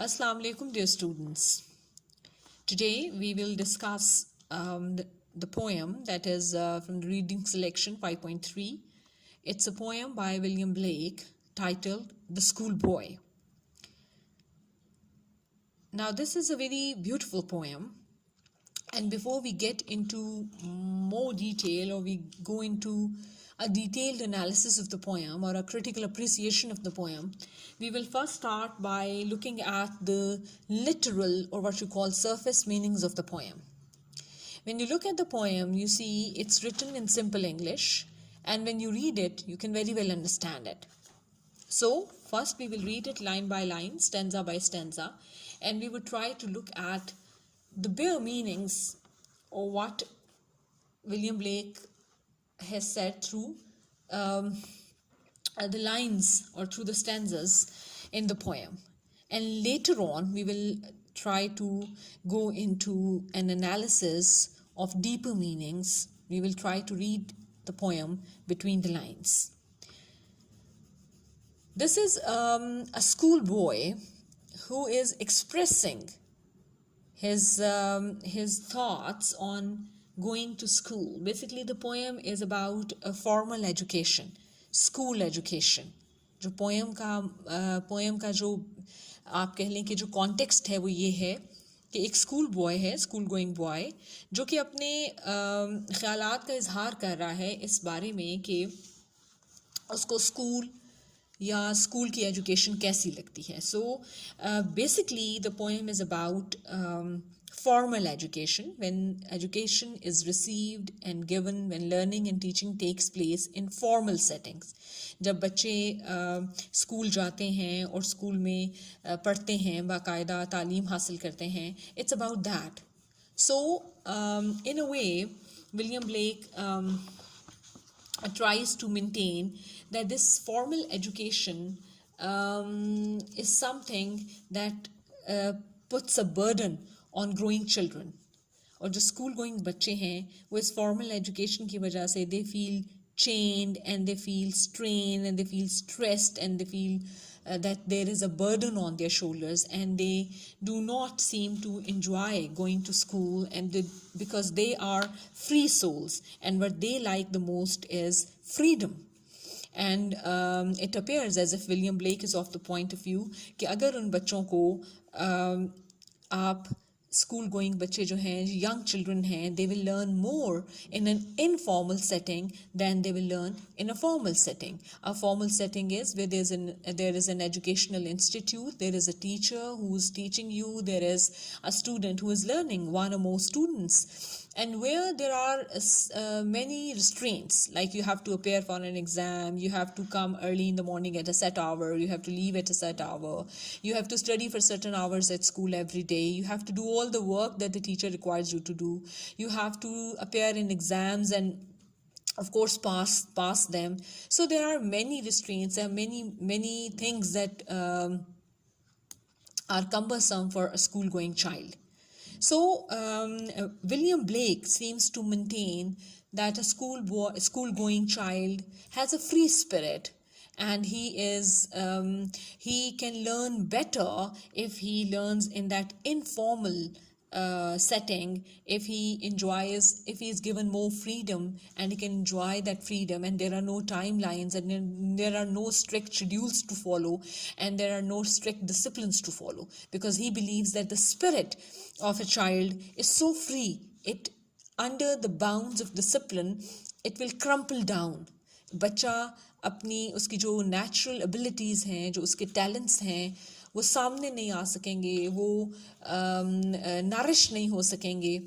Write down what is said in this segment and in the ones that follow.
Assalamu alaikum, dear students. Today we will discuss the poem that is from the reading selection 5.3. It's a poem by William Blake titled The Schoolboy. Now, this is a very beautiful poem, and before we get into more detail or we go into a detailed analysis of the poem or a critical appreciation of the poem, we will first start by looking at the literal or what you call surface meanings of the poem. When you look at the poem, you see it's written in simple English, and when you read it, you can very well understand it. So, first we will read it line by line, stanza by stanza, and we would try to look at the bare meanings or what William Blake has said through the lines or through the stanzas in the poem. And later on, we will try to go into an analysis of deeper meanings. We will try to read the poem between the lines. This is a schoolboy who is expressing his thoughts on going to school. Basically, the poem is about a formal education, school education. जो poem का जो आप कह लें कि जो context है वो ये है कि एक स्कूल बॉय है, स्कूल गोइंग बॉय, जो कि अपने ख्यालात का इजहार कर रहा है इस बारे में कि उसको स्कूल या स्कूल की एजुकेशन कैसी लगती है. So basically the poem is about formal education, when education is received and given, when learning and teaching takes place in formal settings. जब बच्चे स्कूल जाते हैं और स्कूल में पढ़ते हैं, बाकायदा तालीम हासिल करते हैं, it's about that. So in a way, William Blake tries to maintain that this formal education is something that puts a burden on growing children. और जो स्कूल गोइंग बच्चे हैं वो इस फॉर्मल एजुकेशन की वजह से they feel chained and they feel strained and they feel stressed and they feel that there is a burden on their shoulders, and they do not seem to enjoy going to school, and because they are free souls and what they like the most is freedom. And it appears as if William Blake is of the point of view कि अगर उन बच्चों को आप school going बच्चे जो हैं, young children हैं, they will learn more in an informal setting than they will learn in a formal setting. A formal setting is where there is an educational institute, there is a teacher who is teaching you, there is a student who is learning, one or more students, and where there are many restraints, like you have to appear for an exam, you have to come early in the morning at a set hour, you have to leave at a set hour, you have to study for certain hours at school every day, you have to do all the work that the teacher requires you to do, you have to appear in exams and of course pass them. So there are many restraints, there are many things that are cumbersome for a school going child. So William Blake seems to maintain that a school-going child has a free spirit, and he can learn better if he learns in that informal setting, if he is given more freedom, and he can enjoy that freedom, and there are no timelines, and there are no strict schedules to follow, and there are no strict disciplines to follow, because he believes that the spirit of a child is so free, it under the bounds of discipline it will crumple down. बच्चा अपनी उसकी जो natural abilities हैं, जो उसके talents हैं, वो सामने नहीं आ सकेंगे, वो नरिश नहीं हो सकेंगे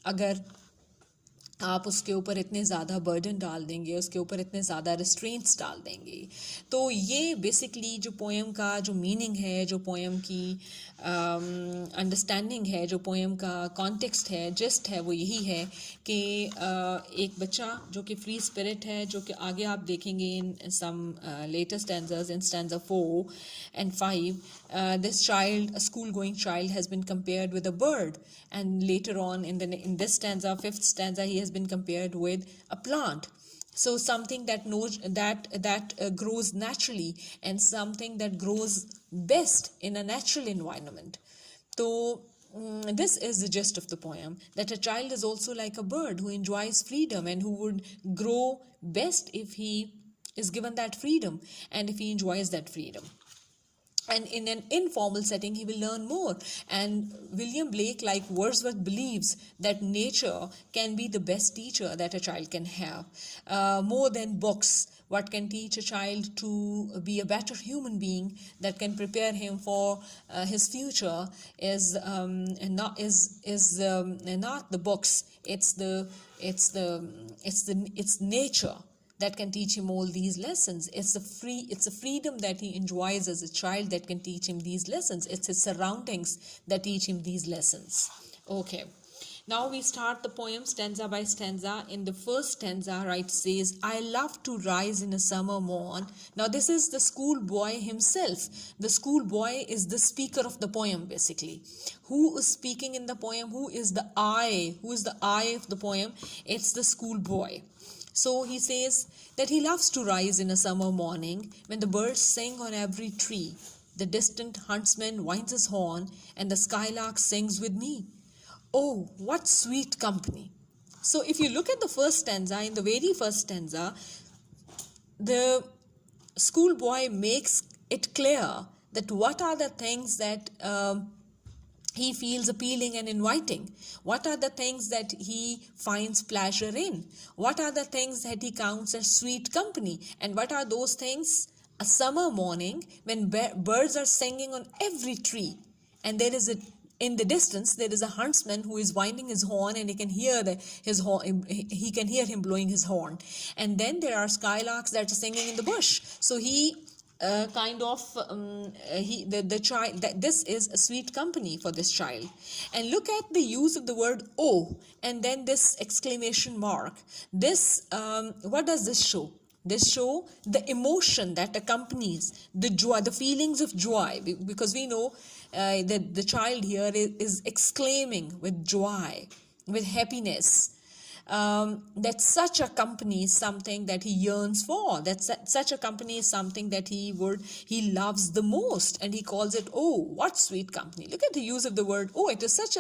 अगर आप उसके ऊपर इतने ज़्यादा बर्डन डाल देंगे, उसके ऊपर इतने ज़्यादा रिस्ट्रेंट्स डाल देंगे. तो ये बेसिकली जो पोएम का जो मीनिंग है, जो पोएम की अंडरस्टैंडिंग है, जो पोएम का कॉन्टेक्स्ट है, जिस्ट है, वो यही है कि एक बच्चा जो कि फ्री स्पिरिट है, जो कि आगे आप देखेंगे in some latest stanzas, in stanza 4 and 5, this child, a school going child, has been compared with a bird, and later on in this stanza, 5th stanza, he has been compared with a plant. So something that knows that grows naturally, and something that grows best in a natural environment. So this is the gist of the poem, that a child is also like a bird who enjoys freedom and who would grow best if he is given that freedom and if he enjoys that freedom. And in an informal setting, he will learn more. And William Blake, like Wordsworth, believes that nature can be the best teacher that a child can have. More than books, what can teach a child to be a better human being, that can prepare him for his future, is not the books. It's nature that can teach him all these lessons. It's a freedom that he enjoys as a child that can teach him these lessons. It's his surroundings that teach him these lessons. Okay, now we start the poem stanza by stanza. In the first stanza, right, says, I love to rise in a summer morn. Now this is the schoolboy himself. The schoolboy is the speaker of the poem, basically. Who is speaking in the poem? Who is the I? Who is the I of the poem? It's the schoolboy. So he says that he loves to rise in a summer morning when the birds sing on every tree. The distant huntsman winds his horn and the skylark sings with me. Oh, what sweet company. So if you look at the first stanza, in the very first stanza, the schoolboy makes it clear that what are the things that he feels appealing and inviting. What are the things that he finds pleasure in? What are the things that he counts as sweet company? And what are those things? A summer morning when birds are singing on every tree, and in the distance there is a huntsman who is winding his horn, and he can hear he can hear him blowing his horn. And then there are skylarks that are singing in the bush. So the child, that this is a sweet company for this child. And look at the use of the word oh, and then this exclamation mark. This what does this show? This show the emotion that accompanies the joy, the feelings of joy, because we know that the child here is exclaiming with joy, with happiness. That such a company is something that he yearns for, that such a company is something that he loves the most, and he calls it, oh, what sweet company. Look at the use of the word oh. It is such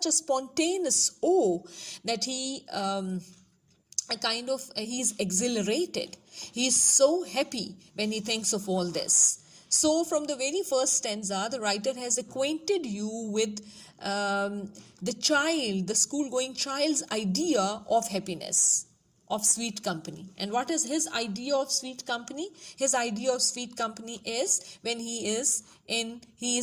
a spontaneous oh that he's exhilarated. He's so happy when he thinks of all this. So from the very first stanza, the writer has acquainted you with the school-going child's idea of happiness, of sweet company. And what is his idea of sweet company? His idea of sweet company is when he is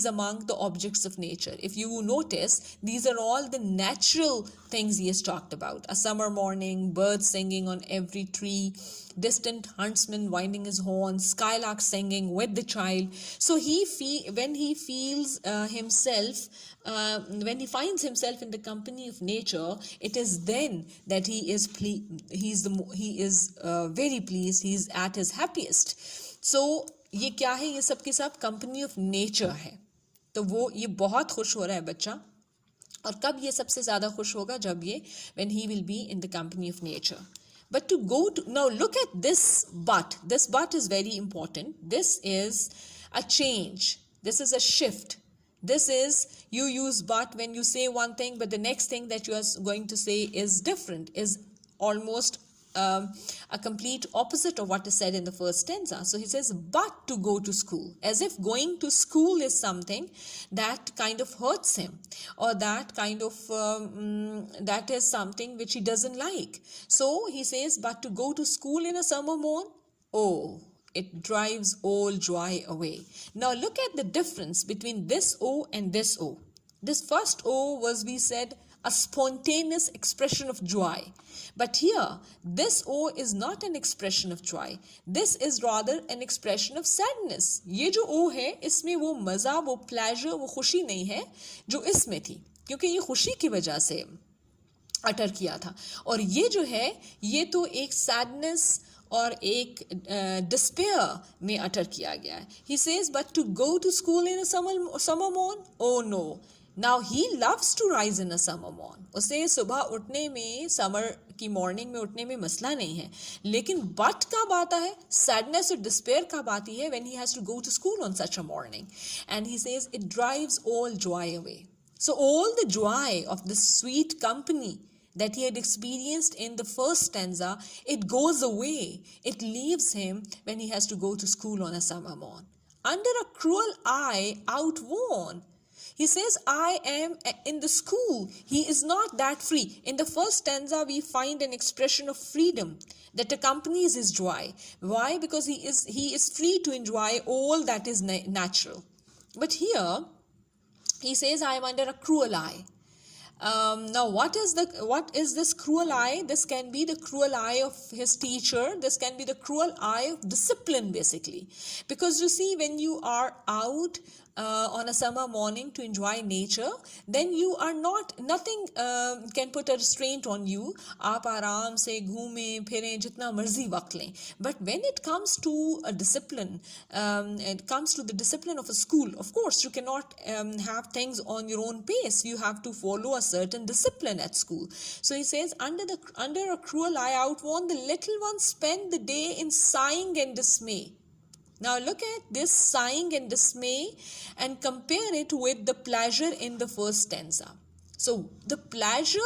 among the objects of nature. If you notice, these are all the natural things he has talked about. A summer morning, birds singing on every tree, distant huntsman winding his horn, skylark singing with the child. So when he finds himself in the company of nature, it is then that he is very pleased. He is at his happiest. So ये क्या है? ये सब के सब company of nature है. तो वो ये बहुत खुश हो रहा है बच्चा. और कब ये सबसे ज़्यादा खुश होगा? जब ये when he will be in the company of nature. But now look at this but. This but is very important. This is a change. This is a shift. This is, you use but when you say one thing, but the next thing that you are going to say is different, is almost a complete opposite of what is said in the first stanza. So he says, but to go to school, as if going to school is something that kind of hurts him, or that kind of that is something which he doesn't like. So he says, but to go to school in a summer morn, oh, it drives all joy away. Now look at the difference between this O and this O. This first O was, we said, a spontaneous expression of joy. But here, this O is not an expression of joy. This is rather an expression of sadness. ये जो O है, इसमें वो मज़ा, वो pleasure, वो खुशी नहीं है जो इसमें थी, क्योंकि ये खुशी की वजह से अटर किया था. और ये जो है, ये तो एक sadness और एक despair में अटर किया गया है. He says, but to go to school in a summer morn, oh no. Now he loves to rise in a summer morn. उसे सुबह उठने में, समर की मॉर्निंग में उठने में मसला नहीं है, लेकिन बट कब आता है, सैडनेस और डिस्पेयर कब आती है, when he has to go to school on such a morning. And he says it drives all joy away. So all the joy of this sweet company that he had experienced in the first stanza, it goes away. It leaves him when he has to go to school on a summer morn. Under a cruel eye outworn. He says, I am in the school. He is not that free. In the first stanza, we find an expression of freedom that accompanies his joy. Why? Because he is free to enjoy all that is natural. But here, he says, I am under a cruel eye. Now, what is this cruel eye? This can be the cruel eye of his teacher. This can be the cruel eye of discipline, basically. Because you see, when you are out on a summer morning to enjoy nature, then you are nothing can put a restraint on you. आप आराम से घूमें फिरें जितना मर्जी वक्त लें. But when it comes to a discipline, it comes to the discipline of a school, of course you cannot have things on your own pace. You have to follow a certain discipline at school. So he says, under a cruel eye outworn, the little ones spend the day in sighing and dismay. Now look at this sighing and dismay and compare it with the pleasure in the first stanza. So the pleasure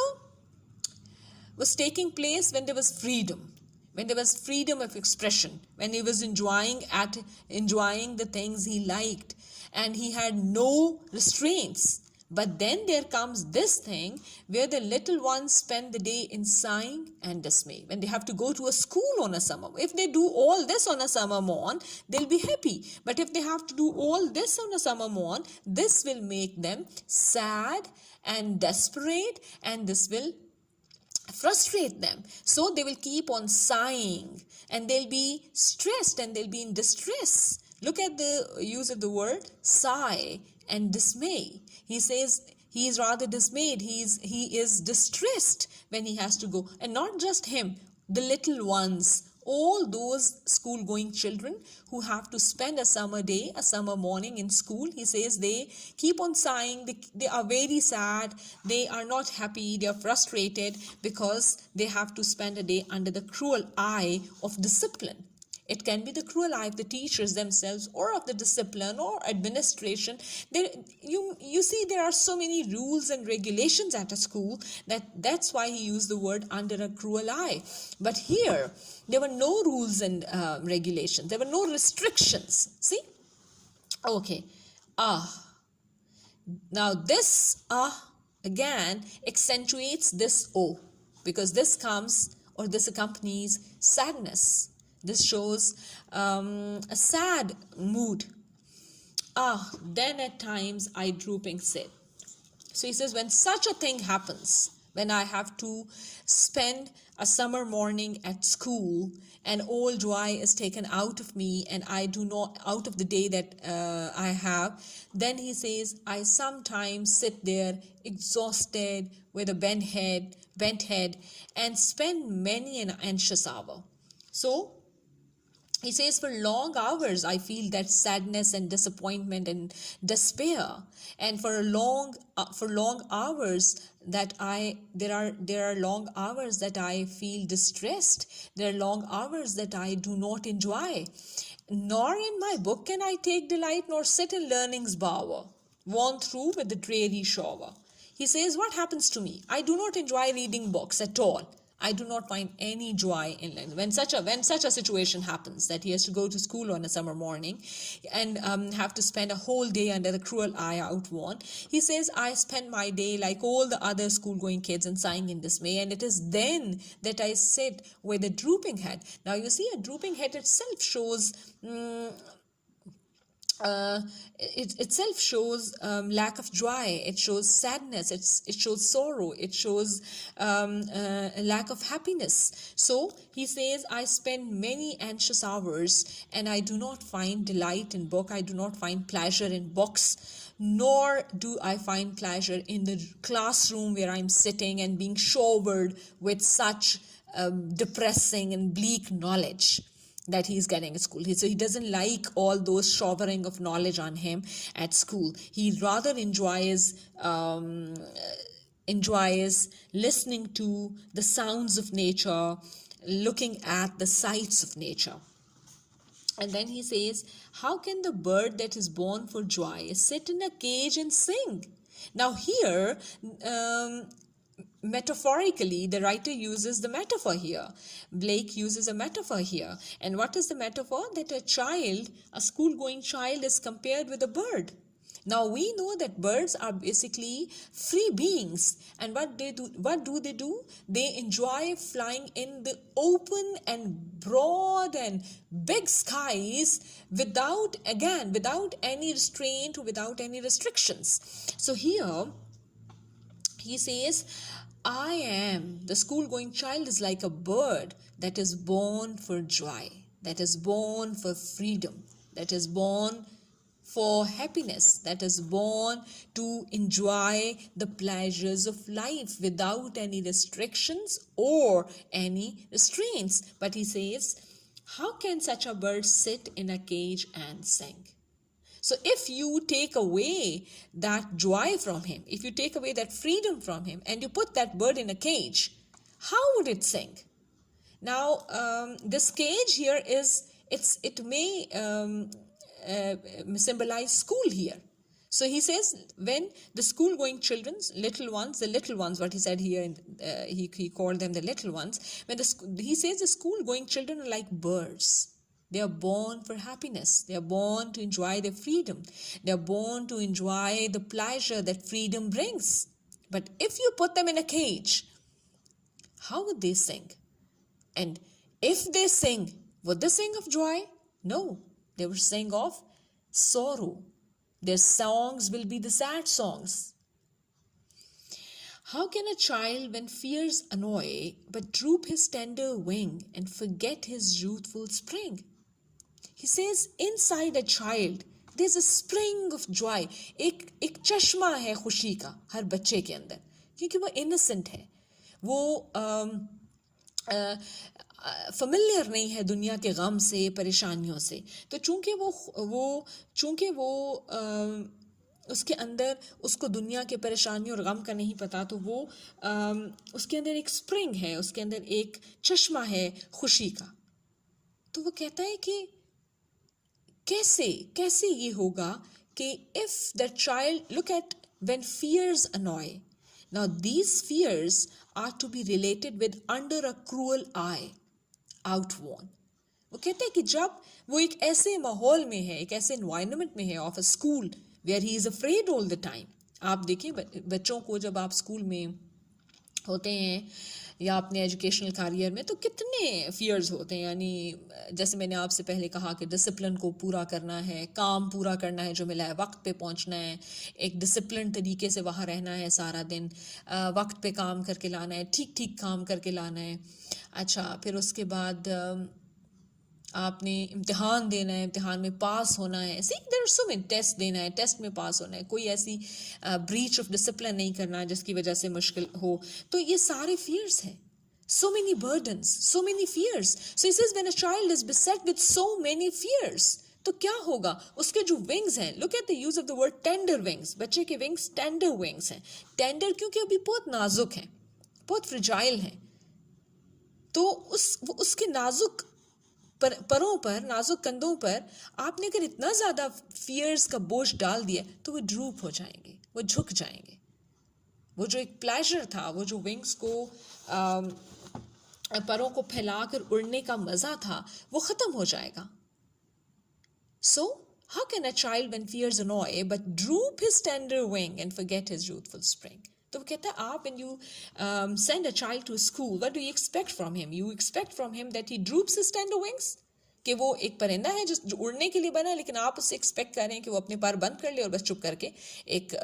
was taking place when there was freedom. When there was freedom of expression, when he was enjoying the things he liked, and he had no restraints. But then there comes this thing where the little ones spend the day in sighing and dismay. When they have to go to a school on a summer, if they do all this on a summer morn, they'll be happy. But if they have to do all this on a summer morn, this will make them sad and desperate, and this will frustrate them. So they will keep on sighing, and they'll be stressed, and they'll be in distress. Look at the use of the word sigh and dismay. He says he is rather dismayed. He is distressed when he has to go. And not just him, the little ones, all those school-going children who have to spend a summer day, a summer morning in school. He says they keep on sighing. They are very sad. They are not happy. They are frustrated because they have to spend a day under the cruel eye of discipline. It can be the cruel eye of the teachers themselves, or of the discipline or administration. You see, there are so many rules and regulations at a school that's why he used the word under a cruel eye. But here, there were no rules and regulations. There were no restrictions. See? Okay. Now this again accentuates this O, because this comes, or this accompanies sadness. This shows a sad mood. Then at times I drooping sit. So he says, when such a thing happens, when I have to spend a summer morning at school and all joy is taken out of me, and I do not, out of the day that I have, then he says, I sometimes sit there exhausted with a bent head, and spend many an anxious hour. So he says, for long hours I feel that sadness and disappointment and despair, and for long hours that there are long hours that I feel distressed. There are long hours that I do not enjoy. Nor in my book can I take delight, nor sit in learning's bower, worn through with the dreary shower. He says, what happens to me? I do not enjoy reading books at all. I do not find any joy in learning. When such a situation happens, that he has to go to school on a summer morning and have to spend a whole day under the cruel eye outworn, he says, I spend my day like all the other school-going kids and sighing in dismay, and it is then that I sit with a drooping head. Now you see, a drooping head itself shows it itself shows lack of joy. It shows sadness. It shows sorrow. It shows a lack of happiness. So he says, I spend many anxious hours and I do not find delight in book. I do not find pleasure in books, nor do I find pleasure in the classroom where I'm sitting and being showered with such depressing and bleak knowledge. that he's getting at school. So he doesn't like all those showering of knowledge on him at school. He rather enjoys listening to the sounds of nature, looking at the sights of nature. And then he says, how can the bird that is born for joy sit in a cage and sing? Now here, metaphorically, the writer uses the metaphor here. Blake uses a metaphor here. And what is the metaphor? That a school-going child is compared with a bird. Now we know that birds are basically free beings, and what do they do? They enjoy flying in the open and broad and big skies without any restraint or without any restrictions. So here he says, the school-going child is like a bird that is born for joy, that is born for freedom, that is born for happiness, that is born to enjoy the pleasures of life without any restrictions or any restraints. But he says, how can such a bird sit in a cage and sing? So if you take away that joy from him, if you take away that freedom from him, and you put that bird in a cage, how would it sing? Now, this cage here it may symbolize school here. So he says, when the school-going children, the little ones, what he said here, he called them the little ones. He says the school-going children are like birds. They are born for happiness. They are born to enjoy their freedom. They are born to enjoy the pleasure that freedom brings. But if you put them in a cage, how would they sing? And if they sing, would they sing of joy? No. They will sing of sorrow. Their songs will be the sad songs. How can a child, when fears annoy, but droop his tender wing and forget his youthful spring? He says, inside a child, there's a spring of joy. एक चश्मा है खुशी का हर बच्चे के अंदर, क्योंकि वो innocent है, वो familiar नहीं है दुनिया के गम से, परेशानियों से. तो चूंकि वो उसके अंदर उसको दुनिया के परेशानियों और गम का नहीं पता, तो वो उसके अंदर एक स्प्रिंग है, उसके अंदर एक चश्मा है खुशी का. तो वो कहता है कि कैसे ये होगा कि if the child, look at when fears annoy. Now these fears are to be related with under a cruel eye, outworn. वो कहते हैं कि जब वो एक ऐसे माहौल में है, एक ऐसे environment में है of a school where he is afraid all the time. आप देखिए बच्चों को जब आप स्कूल में होते हैं या अपने एजुकेशनल करियर में, तो कितने फियर्स होते हैं. यानी जैसे मैंने आपसे पहले कहा कि डिसिप्लिन को पूरा करना है, काम पूरा करना है जो मिला है, वक्त पे पहुंचना है, एक डिसिप्लिन तरीके से वहाँ रहना है सारा दिन, वक्त पे काम करके लाना है, ठीक काम करके लाना है. अच्छा, फिर उसके बाद आपने इम्तिहान देना है, इम्तिहान में पास होना है. See there are so many, test देना है, टेस्ट में पास होना है, कोई ऐसी ब्रीच ऑफ डिसिप्लिन नहीं करना है जिसकी वजह से मुश्किल हो. तो ये सारे फियर्स हैं. So many burdens, so many fears. So he says when a child is beset with so many fears, तो क्या होगा? उसके जो wings हैं, look at the use of the word tender wings. बच्चे के wings tender wings हैं. Tender क्योंकि अभी बहुत नाजुक हैं, बहुत fragile हैं. तो उसके नाजुक परों पर, नाजुक कंधों पर आपने अगर इतना ज़्यादा फियर्स का बोझ डाल दिया, तो वो ड्रूप हो जाएंगे, वो झुक जाएंगे. वो जो एक प्लेजर था, वो जो विंग्स को परों को फैलाकर उड़ने का मज़ा था, वो ख़त्म हो जाएगा. So, how can a child when fears annoy but droop his tender wing and forget his youthful spring? तो वो कहता है, आप when you send a child to school, what do you expect from him? You expect from him that he droops his tender wings, कि वो एक परिंदा है जो उड़ने के लिए बना है, लेकिन आप उससे एक्सपेक्ट कर रहे हैं कि वो अपने पैर बंद कर ले और बस चुप करके एक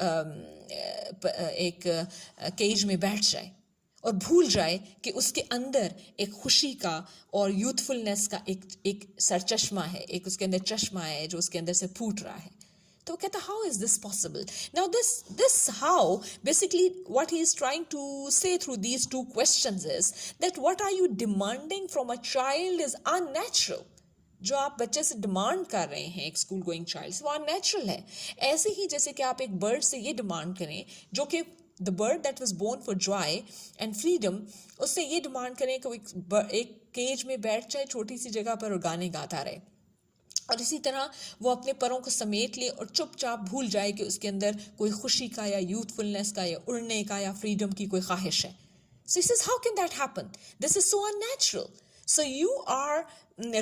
केज में बैठ जाए और भूल जाए कि उसके अंदर एक खुशी का और यूथफुलनेस का एक सरचश्मा है, एक उसके अंदर चश्मा है जो उसके अंदर से फूट रहा है. तो वो कहता, how is this possible? Now this how, basically what he is trying to say through these two questions is that what are you demanding from a child is unnatural. जो आप बच्चे से डिमांड कर रहे हैं एक स्कूल गोइंग चाइल्ड से, वो अननेचुरल है। ऐसे ही जैसे कि आप एक बर्ड से ये डिमांड करें, जो कि the bird that was born for joy and freedom, उससे ये डिमांड करें कि वो एक केज में बैठ जाए छोटी सी जगह पर और गाने गाता रहे, और इसी तरह वो अपने परों को समेट ले और चुपचाप भूल जाए कि उसके अंदर कोई खुशी का या यूथफुलनेस का या उड़ने का या फ्रीडम की कोई ख्वाहिश है. So he says, how can that happen? This is so unnatural. So you are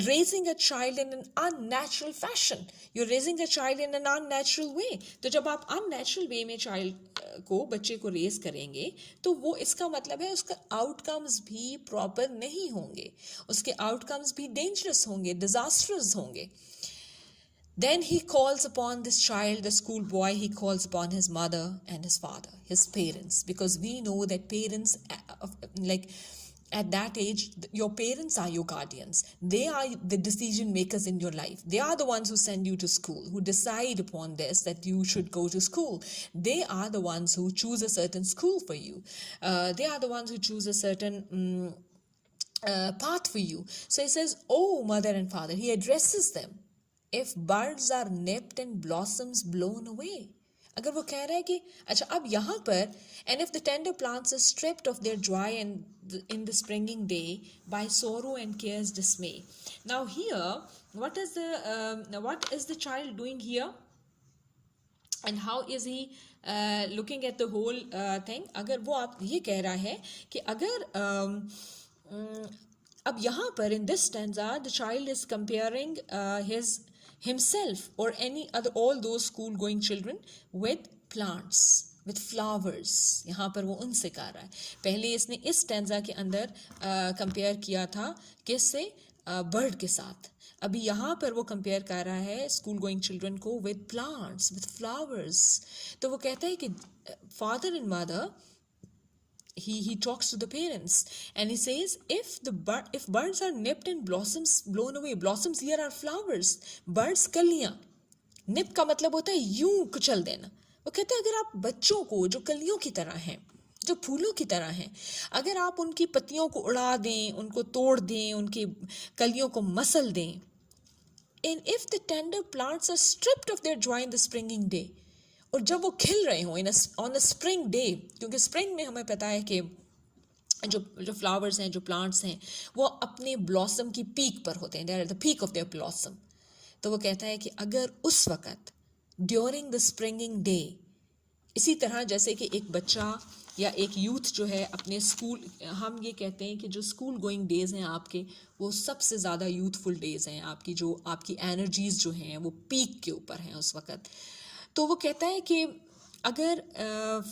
raising a child in an unnatural fashion. You're raising a child in an unnatural way. तो जब आप unnatural way में child को, बच्चे को raise करेंगे, तो वो इसका मतलब है उसका आउटकम्स भी प्रॉपर नहीं होंगे, उसके आउटकम्स भी डेंजरस होंगे, डिजास्टर्स होंगे. Then he calls upon this child, the schoolboy, he calls upon his mother and his father, his parents, because we know that parents, like at that age, your parents are your guardians. They are the decision makers in your life. They are the ones who send you to school, who decide upon this, that you should go to school. They are the ones who choose a certain school for you. They are the ones who choose a certain path for you. So he says, oh, mother and father, he addresses them. If buds are nipped and blossoms blown away. अगर वो कह रहा है कि अच्छा अब यहाँ पर, and if the tender plants are stripped of their joy and in the springing day by sorrow and care's dismay. Now here, what is the child doing here? And how is he looking at the whole thing? अगर वो आप ये कह रहा है कि अगर अब यहाँ पर in this stanza the child is comparing himself or any other, all those school going children with plants, with flowers. यहाँ पर वो उनसे कह रहा है. पहले इसने इस स्टैंजा के अंदर कंपेयर किया था किससे? बर्ड के साथ. अभी यहाँ पर वो कंपेयर कर रहा है स्कूल गोइंग चिल्ड्रन को विद प्लांट्स, विद फ्लावर्स. तो वो कहता है कि father and mother, he talks to the parents and he says, if birds are nipped and blossoms blown away, blossoms here are flowers, birds कलियां, nip का मतलब होता है यूं कुचल देना. वो कहते हैं अगर आप बच्चों को जो कलियों की तरह हैं, जो फूलों की तरह हैं, अगर आप उनकी पत्तियों को उड़ा दें, उनको तोड़ दें, उनकी कलियों को मसल दें, and if the tender plants are stripped of their joy in the springing day, और जब वो खिल रहे हों ऑन अ स्प्रिंग डे, क्योंकि स्प्रिंग में हमें पता है कि जो फ्लावर्स हैं, जो प्लांट्स हैं, वो अपने ब्लॉसम की पीक पर होते हैं, they are the peak of their blossom. तो वो कहता है कि अगर उस वक़्त ड्यूरिंग द स्प्रिंगिंग डे, इसी तरह जैसे कि एक बच्चा या एक यूथ जो है अपने स्कूल, हम ये कहते हैं कि जो स्कूल गोइंग डेज़ हैं आपके, वो सबसे ज़्यादा यूथफुल डेज़ हैं आपकी, जो आपकी एनर्जीज़ जो हैं वो पीक के ऊपर हैं उस वक़्त. तो वो कहता है कि अगर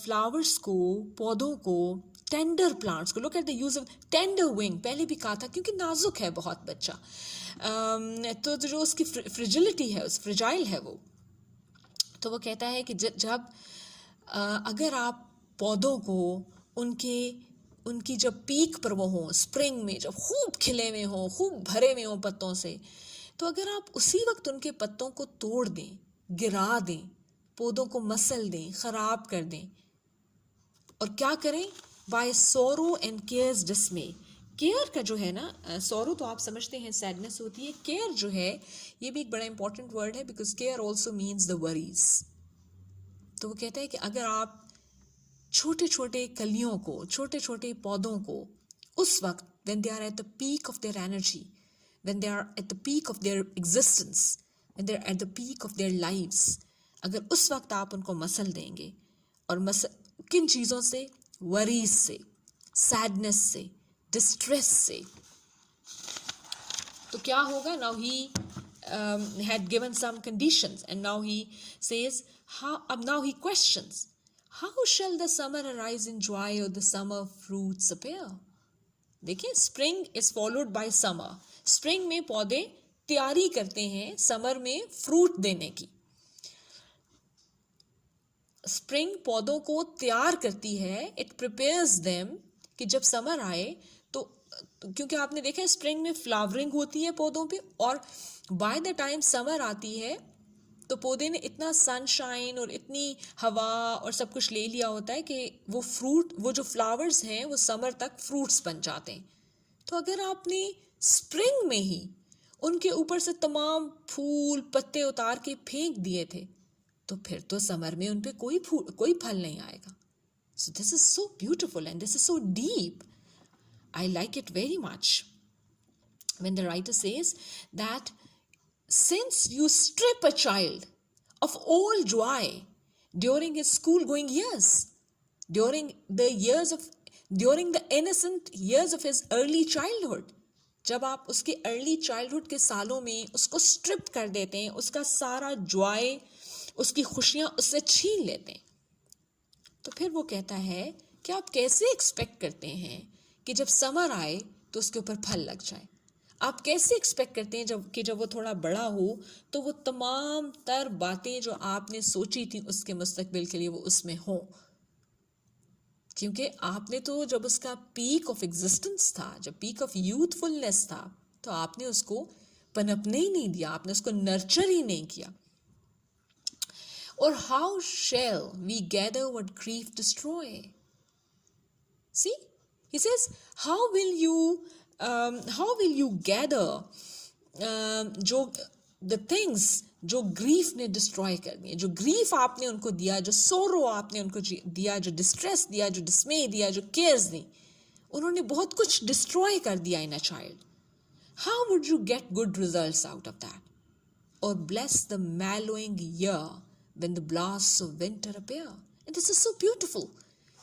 फ्लावर्स को, पौधों को, टेंडर प्लांट्स को, look at the use of tender wing, पहले भी कहा था क्योंकि नाजुक है बहुत बच्चा, तो जो उसकी फ्रिजिलिटी है, उस फ्रिजाइल है वो. तो वो कहता है कि जब अगर आप पौधों को उनकी जब पीक पर वो हों, स्प्रिंग में जब खूब खिले हुए हों, खूब भरे हुए हों पत्तों से, तो अगर आप उसी वक्त उनके पत्तों को तोड़ दें, गिरा दें, पौधों को मसल दें, ख़राब कर दें, और क्या करें? Bye sorrow and cares डिस्मे. Care का जो है ना, सोरो तो आप समझते हैं सैडनेस होती है, केयर जो है ये भी एक बड़ा इंपॉर्टेंट वर्ड है, because care also means the worries. तो वो कहता है कि अगर आप छोटे छोटे कलियों को, छोटे छोटे पौधों को उस वक्त, when they are at the peak of their energy, when they are at the peak of their existence, when they are at the peak of their lives, अगर उस वक्त आप उनको मसल देंगे, और किन चीज़ों से? वरीज से, सैडनेस से, डिस्ट्रेस से, तो क्या होगा? Now he had given some conditions and now he says, now he questions, how shall the summer arise in joy or the summer fruits appear? देखिए, spring is followed by summer. Spring में पौधे तैयारी करते हैं summer में fruit देने की. Spring पौधों को तैयार करती है, इट प्रिपेयर्स देम, कि जब समर आए तो क्योंकि आपने देखा है स्प्रिंग में फ्लावरिंग होती है पौधों पे, और बाय द टाइम समर आती है तो पौधे ने इतना सनशाइन और इतनी हवा और सब कुछ ले लिया होता है कि वो फ्रूट, वो जो फ्लावर्स हैं वो समर तक फ्रूट्स बन जाते हैं. तो अगर आपने स्प्रिंग में ही उनके ऊपर से तमाम फूल पत्ते उतार के फेंक दिए थे, तो फिर तो समर में उन पे कोई फल नहीं आएगा. So this is so beautiful and this is so deep. I like it very much when the writer says that since you strip a child of all joy during his school going years, during the innocent years of his early childhood, जब आप उसके early childhood के सालों में उसको strip कर देते हैं, उसका सारा जॉय, उसकी खुशियां उससे छीन लेते हैं, तो फिर वो कहता है कि आप कैसे एक्सपेक्ट करते हैं कि जब समर आए तो उसके ऊपर फल लग जाए. आप कैसे एक्सपेक्ट करते हैं जब वो थोड़ा बड़ा हो तो वो तमाम तर बातें जो आपने सोची थी उसके मुस्तकबिल के लिए वो उसमें हो. क्योंकि आपने तो जब उसका पीक ऑफ एग्जिस्टेंस था, जब पीक ऑफ यूथफुलनेस था, तो आपने उसको पनपने ही नहीं दिया, आपने उसको नर्चर ही नहीं किया. Or how shall we gather what grief destroy? See, he says, how will you gather the things जो grief ने destroy कर दिए, जो grief आपने उनको दिया, जो sorrow आपने उनको दिया, जो distress दिया, जो dismay दिया, जो cares दी, उन्होंने बहुत कुछ destroy कर दिया in a child. How would you get good results out of that? Or bless the mellowing year when the blasts of winter appear. And this is so beautiful.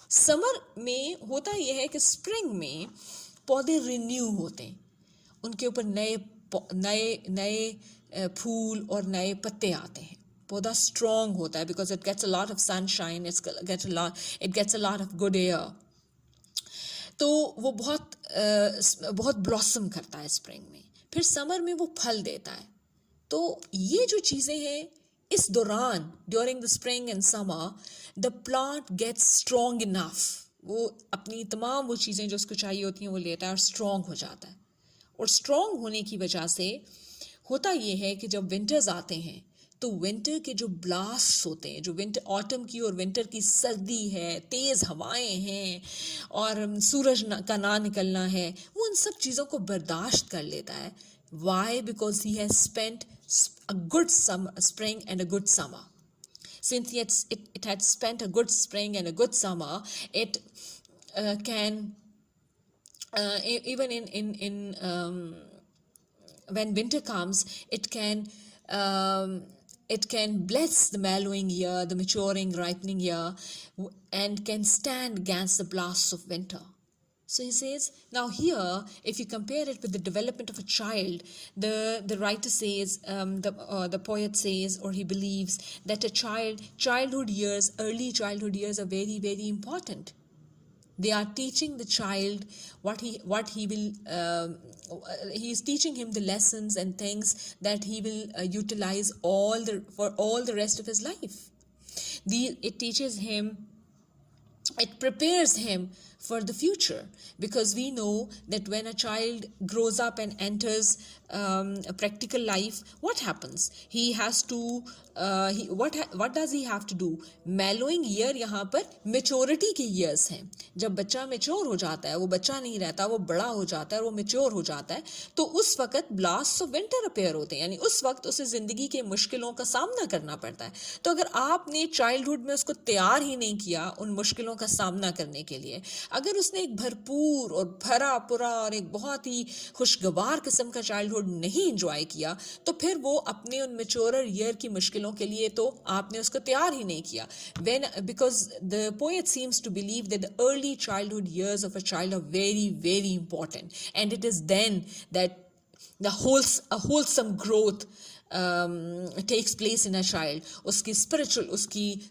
Summer में होता यह है कि स्प्रिंग में पौधे renew होते हैं, उनके ऊपर नए फूल और नए पत्ते आते हैं, पौधा स्ट्रॉन्ग होता है because it gets a lot of sunshine, it gets a lot of good air. तो वो बहुत ब्लॉसम करता है स्प्रिंग में, फिर समर में वो फल देता है. तो ये जो चीज़ें हैं इस दौरान during the spring and summer the plant gets strong enough, वो अपनी तमाम वो चीज़ें जो उसको चाहिए होती हैं वो लेता है और स्ट्रॉन्ग हो जाता है. और स्ट्रॉन्ग होने की वजह से होता ये है कि जब विंटर्स आते हैं तो विंटर के जो ब्लास्ट होते हैं, जो विंटर ऑटम की और विंटर की सर्दी है, तेज़ हवाएं हैं और सूरज का ना निकलना है, वो उन सब चीज़ों को बर्दाश्त कर लेता है. Why? Because he has spent a good spring and a good summer. Since it had spent a good spring and a good summer, it can even in when winter comes, it can bless the mellowing year, the maturing, ripening year, and can stand against the blasts of winter. So he says, now here, if you compare it with the development of a child, the writer says, the poet says, or he believes that early childhood years are very, very important. They are teaching the child he's teaching him the lessons and things that he will utilize for all the rest of his life. It teaches him, it prepares him for the future, because we know that when a child grows up and enters a practical life, what happens? He has to what does he have to do? Mellowing year यहाँ पर maturity के years हैं. जब बच्चा mature हो जाता है, वो बच्चा नहीं रहता, वो बड़ा हो जाता है और वो mature हो जाता है, तो उस वक्त blasts of winter appear होते हैं, यानी उस वक्त उसे ज़िंदगी के मुश्किलों का सामना करना पड़ता है. तो अगर आपने childhood में उसको तैयार ही नहीं किया उन मुश्किलों का सामना करने के लिए, अगर उसने एक भरपूर और भरा पूरा और एक बहुत ही खुशगवार किस्म का चाइल्डहुड नहीं एंजॉय किया, तो फिर वो अपने उन मैच्योरर ईयर की मुश्किलों के लिए तो आपने उसको तैयार ही नहीं किया. Because the poet seems to believe that the early childhood years of a child are very, very important, and it is then that a wholesome growth takes place in a child. उसकी spiritual, उसकी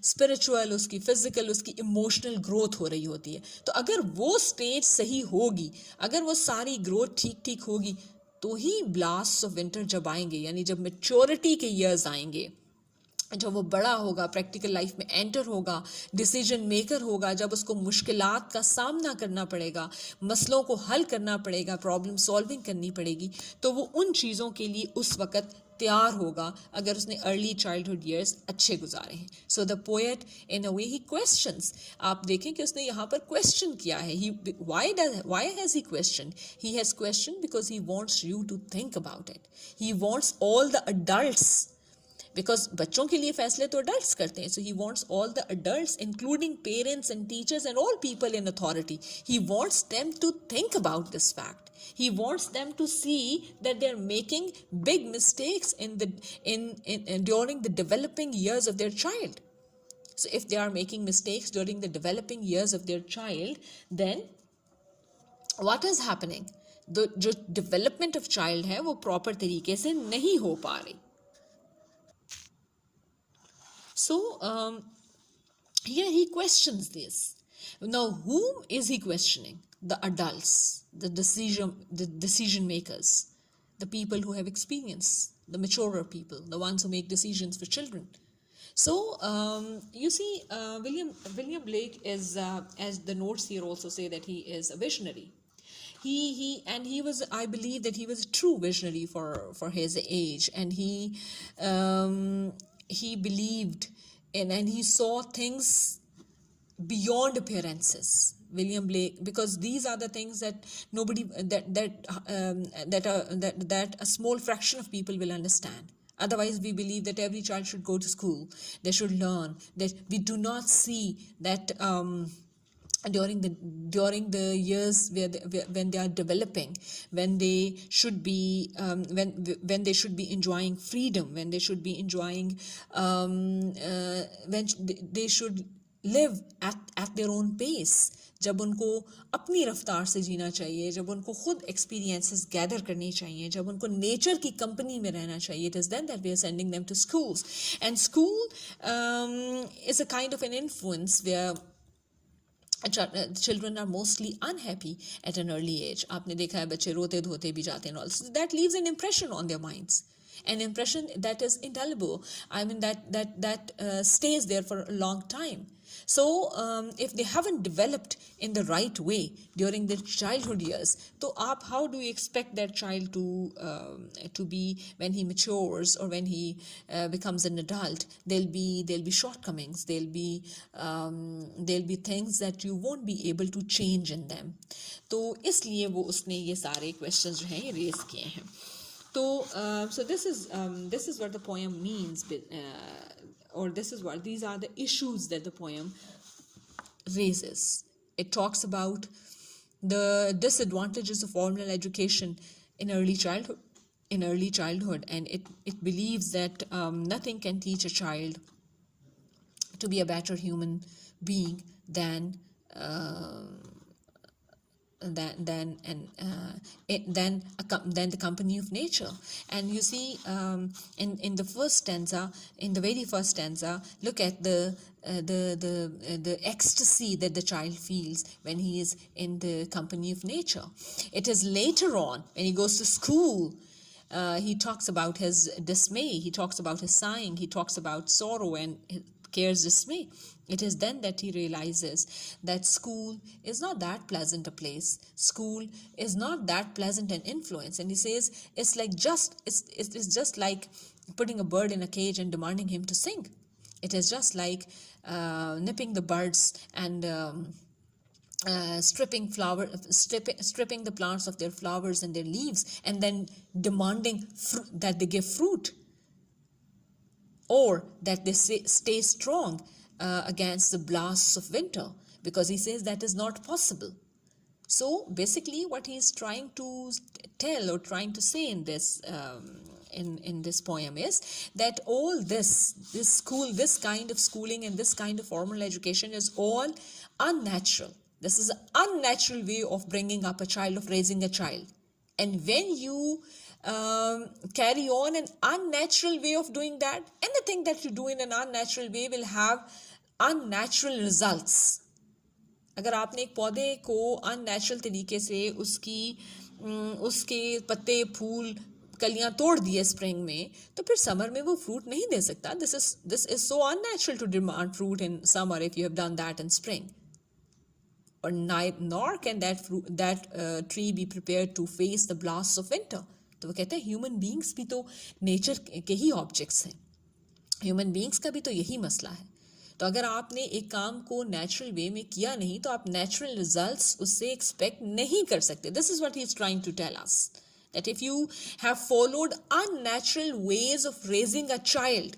physical, उसकी emotional growth हो रही होती है. तो अगर वो stage सही होगी, अगर वो सारी growth ठीक होगी, तो ही blasts of winter जब आएंगे, यानी जब maturity के years आएंगे, जब वो बड़ा होगा, प्रैक्टिकल लाइफ में एंटर होगा, डिसीजन मेकर होगा, जब उसको मुश्किलात का सामना करना पड़ेगा, मसलों को हल करना पड़ेगा, प्रॉब्लम सॉल्विंग करनी पड़ेगी, तो वो उन चीज़ों के लिए उस वक़्त तैयार होगा अगर उसने अर्ली चाइल्डहुड ईयर्स अच्छे गुजारे हैं. So the poet in a way he questions. आप देखें कि उसने यहाँ पर क्वेश्चन किया है. He why has he question? He has question because he wants you to think about it. He wants all the adults, because बच्चों के लिए फैसले तो अडल्ट्स करते हैं. So he wants all the adults including parents and teachers and all people in authority, he wants them to think about this fact. He wants them to see that they're making big mistakes during the developing years of their child. So if they are making mistakes during the developing years of their child, then what is happening? जो development of child है वो proper तरीके से नहीं हो पा रही. So here he questions this. Now whom is he questioning? The adults, the decision makers, the people who have experience, the maturer people, the ones who make decisions for children. So you see, William Blake is, as the notes here also say, that he is a visionary. He was, I believe that he was a true visionary for his age, and he believed in, and he saw things beyond appearances. William Blake, because these are the things that nobody that a small fraction of people will understand. Otherwise, we believe that every child should go to school, they should learn. That we do not see that during the years when they are developing, when they should be when they should be enjoying freedom, when they should be enjoying when they should live at their own pace, जब उनको अपनी रफ्तार से जीना चाहिए, जब उनको खुद experiences gather करनी चाहिए, जब उनको नेचर की कंपनी में रहना चाहिए. It is then that we are sending them to schools. And school is a kind of an influence where children are mostly unhappy at an early age. आपने देखा है बच्चे रोते धोते भी जाते हैं. So that leaves an impression on their minds, an impression that is indelible. I mean that stays there for a long time. So if they haven't developed in the right way during their childhood years, so how do you expect that child to be when he matures or when he becomes an adult? There'll be shortcomings. There'll be things that you won't be able to change in them. तो इसलिए वो उसने ये सारे questions जो हैं ये raise किए हैं. So this is what the poem means, or these are the issues that the poem raises. It talks about the disadvantages of formal education in early childhood, and it believes that nothing can teach a child to be a better human being than the company of nature. And you see, in the very first stanza, look at the ecstasy that the child feels when he is in the company of nature. It is later on when he goes to school, he talks about his dismay, he talks about his sighing, he talks about sorrow and cares dismay. It is then that he realizes that school is not that pleasant a place. School is not that pleasant an influence. And he says it's just like putting a bird in a cage and demanding him to sing. It is just like nipping the birds and stripping the plants of their flowers and their leaves, and then demanding that they give fruit, or that they stay strong against the blasts of winter, because he says that is not possible. So basically what he is trying to tell or trying to say in this in this poem is that all this kind of schooling and this kind of formal education is all unnatural. This is an unnatural way of bringing up a child, of raising a child. And when you carry on an unnatural way of doing that, anything that you do in an unnatural way will have unnatural results. अगर आपने एक पौधे को unnatural तरीके से उसके पत्ते, फूल, कलियां तोड़ दिए स्प्रिंग में, तो फिर समर में वो फ्रूट नहीं दे सकता. This is so unnatural to demand fruit in summer if you have done that in spring. Or nor can that tree be prepared to face the blasts of winter. तो वो कहते हैं human beings भी तो nature के ही objects हैं, human beings का भी तो यही मसला है। तो अगर आपने एक काम को नेचुरल वे में किया नहीं तो आप नेचुरल रिजल्ट्स उससे एक्सपेक्ट नहीं कर सकते। This is what he is trying to tell us, that if you have followed unnatural ways of raising a child,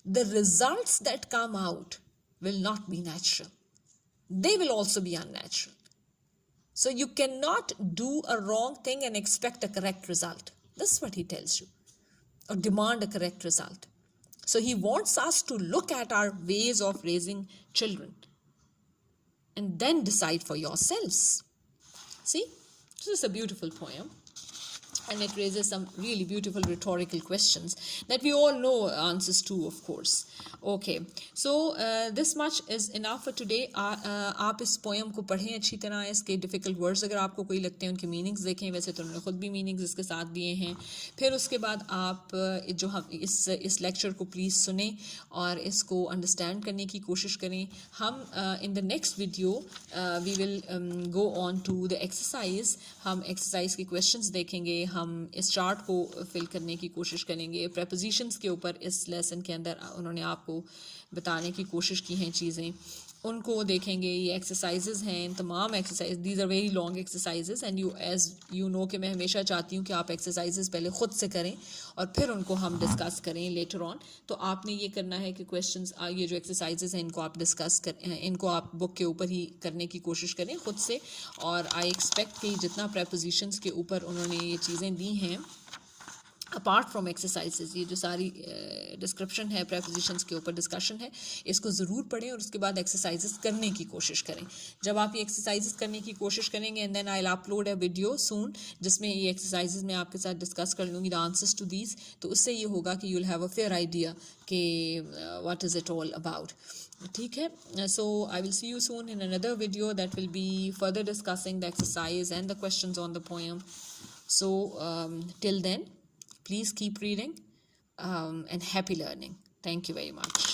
the results that come out will not be natural. They will also be unnatural. So you cannot do a wrong thing and expect a correct result. This is what he tells you, or demand a correct result. So he wants us to look at our ways of raising children and then decide for yourselves. See, this is a beautiful poem. And it raises some really beautiful rhetorical questions that we all know answers to, of course. Okay, so this much is enough for today. आप इस poem को पढ़ें अच्छी तरह, इसके difficult words अगर आपको कोई लगते हैं उनके मीनिंग्स देखें, वैसे तो उन्होंने ख़ुद भी मीनिंग्स इसके साथ दिए हैं। फिर उसके बाद आप जो हम इस लेक्चर को प्लीज़ सुने और इसको अंडरस्टैंड करने की कोशिश करें। हम in the next video we will go on to the exercise. हम एक्सरसाइज के क्वेश्चंस देखेंगे, हम इस चार्ट को फिल करने की कोशिश करेंगे। प्रेपोजिशंस के ऊपर इस लेसन के अंदर उन्होंने आपको बताने की कोशिश की हैं चीज़ें, उनको देखेंगे। ये एक्सरसाइजेज हैं, तमाम exercise, these are very long exercises and as you know कि मैं हमेशा चाहती हूँ कि आप एक्सरसाइजेज पहले ख़ुद से करें और फिर उनको हम डिस्कस करें लेटर ऑन। तो आपने ये करना है कि क्वेश्चंस, ये जो एक्सरसाइजेज हैं इनको आप डिस्कस कर, इनको आप बुक के ऊपर ही करने की कोशिश करें ख़ुद से। और आई एक्सपेक्ट कि जितना प्रेपोजिशंस के ऊपर उन्होंने ये चीज़ें दी हैं अपार्ट फ्रॉम एक्सरसाइजेज, ये जो सारी डिस्क्रिप्शन है, प्रेपोजिशंस के ऊपर डिस्कशन है, इसको ज़रूर पढ़ें और उसके बाद एक्सरसाइजेज करने की कोशिश करें। जब आप ये एक्सरसाइजेज करने की कोशिश करेंगे and then I will upload a video soon जिसमें ये एक्सरसाइजेज मैं आपके साथ डिस्कस कर लूँगी, द आंसर्स टू दीज। तो उससे ये होगा कि you will have a fair idea कि what is it all about. ठीक है, so I will see you soon in another video that will be further discussing the exercise and the questions on the poem. So till then, please keep reading and happy learning. Thank you very much.